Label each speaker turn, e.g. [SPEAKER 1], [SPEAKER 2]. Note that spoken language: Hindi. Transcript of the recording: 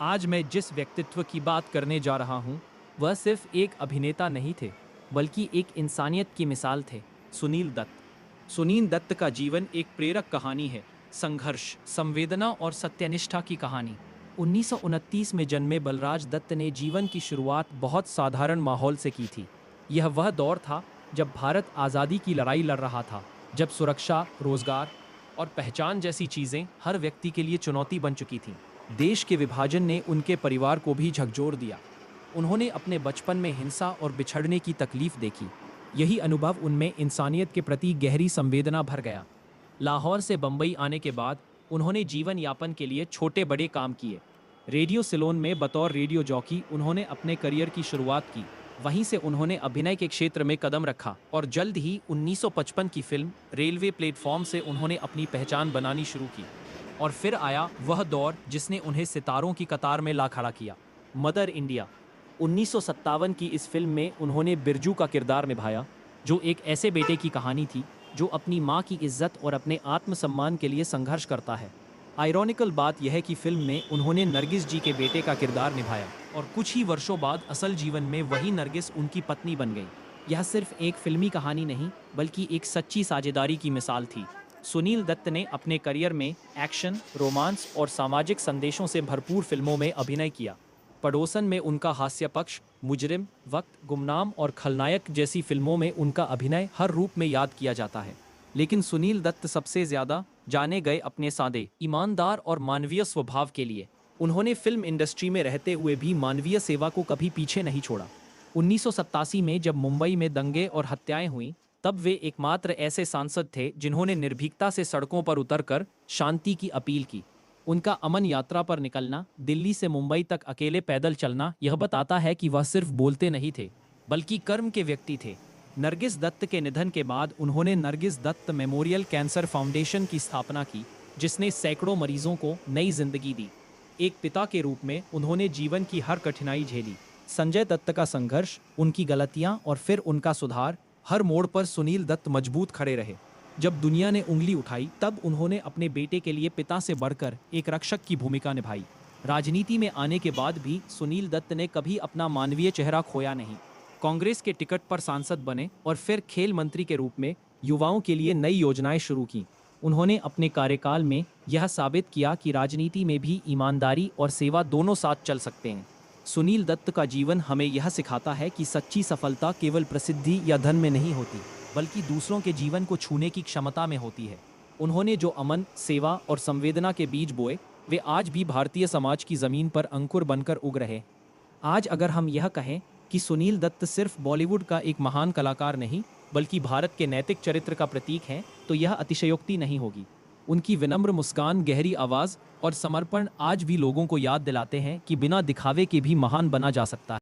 [SPEAKER 1] आज मैं जिस व्यक्तित्व की बात करने जा रहा हूँ, वह सिर्फ एक अभिनेता नहीं थे, बल्कि एक इंसानियत की मिसाल थे। सुनील दत्त। सुनील दत्त का जीवन एक प्रेरक कहानी है। संघर्ष, संवेदना और सत्यनिष्ठा की कहानी। 1929 में जन्मे बलराज दत्त ने जीवन की शुरुआत बहुत साधारण माहौल से की थी। यह वह दौर था जब भारत आज़ादी की लड़ाई लड़ रहा था, जब सुरक्षा, रोजगार और पहचान जैसी चीज़ें हर व्यक्ति के लिए चुनौती बन चुकी थीं। देश के विभाजन ने उनके परिवार को भी झकझोर दिया। उन्होंने अपने बचपन में हिंसा और बिछड़ने की तकलीफ देखी। यही अनुभव उनमें इंसानियत के प्रति गहरी संवेदना भर गया। लाहौर से बंबई आने के बाद उन्होंने जीवन यापन के लिए छोटे बड़े काम किए। रेडियो सिलोन में बतौर रेडियो जॉकी उन्होंने अपने करियर की शुरुआत की। वहीं से उन्होंने अभिनय के क्षेत्र में कदम रखा और जल्द ही 1955 की फिल्म रेलवे प्लेटफॉर्म से उन्होंने अपनी पहचान बनानी शुरू की। और फिर आया वह दौर जिसने उन्हें सितारों की कतार में ला खड़ा किया। Mother India. 1957 की इस फिल्म में उन्होंने बिरजू का किरदार निभाया, जो एक ऐसे बेटे की कहानी थी जो अपनी मां की इज्जत और अपने आत्मसम्मान के लिए संघर्ष करता है। आयरॉनिकल बात यह है कि फिल्म में उन्होंने नरगिस जी के बेटे का किरदार निभाया और कुछ ही वर्षों बाद असल जीवन में वही नरगिस उनकी पत्नी बन गई। यह सिर्फ एक फिल्मी कहानी नहीं, बल्कि एक सच्ची साझेदारी की मिसाल थी। सुनील दत्त ने अपने करियर में एक्शन, रोमांस और सामाजिक संदेशों से भरपूर फिल्मों में अभिनय किया। पड़ोसन में उनका हास्य पक्ष, मुजरिम, वक्त, गुमनाम और खलनायक जैसी फिल्मों में उनका अभिनय हर रूप में याद किया जाता है। लेकिन सुनील दत्त सबसे ज्यादा जाने गए अपने सादे, ईमानदार और मानवीय स्वभाव के लिए। उन्होंने फिल्म इंडस्ट्री में रहते हुए भी मानवीय सेवा को कभी पीछे नहीं छोड़ा। 1987 में जब मुंबई में दंगे और हत्याएं हुई, तब वे एकमात्र ऐसे सांसद थे जिन्होंने निर्भीकता से सड़कों पर उतरकर शांति की अपील की। उनका अमन यात्रा पर निकलना, दिल्ली से मुंबई तक अकेले पैदल चलना, यह बताता है कि वह सिर्फ बोलते नहीं थे, बल्कि कर्म के व्यक्ति थे। नरगिस दत्त के निधन के बाद उन्होंने Nargis Dutt memorial cancer foundation की स्थापना की, जिसने सैकड़ों मरीजों को नई जिंदगी दी। एक पिता के रूप में उन्होंने जीवन की हर कठिनाई झेली। संजय दत्त का संघर्ष, उनकी गलतियां और फिर उनका सुधार, हर मोड़ पर सुनील दत्त मजबूत खड़े रहे। जब दुनिया ने उंगली उठाई, तब उन्होंने अपने बेटे के लिए पिता से बढ़कर एक रक्षक की भूमिका निभाई। राजनीति में आने के बाद भी सुनील दत्त ने कभी अपना मानवीय चेहरा खोया नहीं। कांग्रेस के टिकट पर सांसद बने और फिर खेल मंत्री के रूप में युवाओं के लिए नई योजनाएं शुरू की। उन्होंने अपने कार्यकाल में यह साबित किया कि राजनीति में भी ईमानदारी और सेवा दोनों साथ चल सकते हैं। सुनील दत्त का जीवन हमें यह सिखाता है कि सच्ची सफलता केवल प्रसिद्धि या धन में नहीं होती, बल्कि दूसरों के जीवन को छूने की क्षमता में होती है। उन्होंने जो अमन, सेवा और संवेदना के बीज बोए, वे आज भी भारतीय समाज की जमीन पर अंकुर बनकर उग रहे। आज अगर हम यह कहें कि सुनील दत्त सिर्फ बॉलीवुड का एक महान कलाकार नहीं, बल्कि भारत के नैतिक चरित्र का प्रतीक हैं, तो यह अतिशयोक्ति नहीं होगी। उनकी विनम्र मुस्कान, गहरी आवाज़ और समर्पण आज भी लोगों को याद दिलाते हैं कि बिना दिखावे के भी महान बना जा सकता है।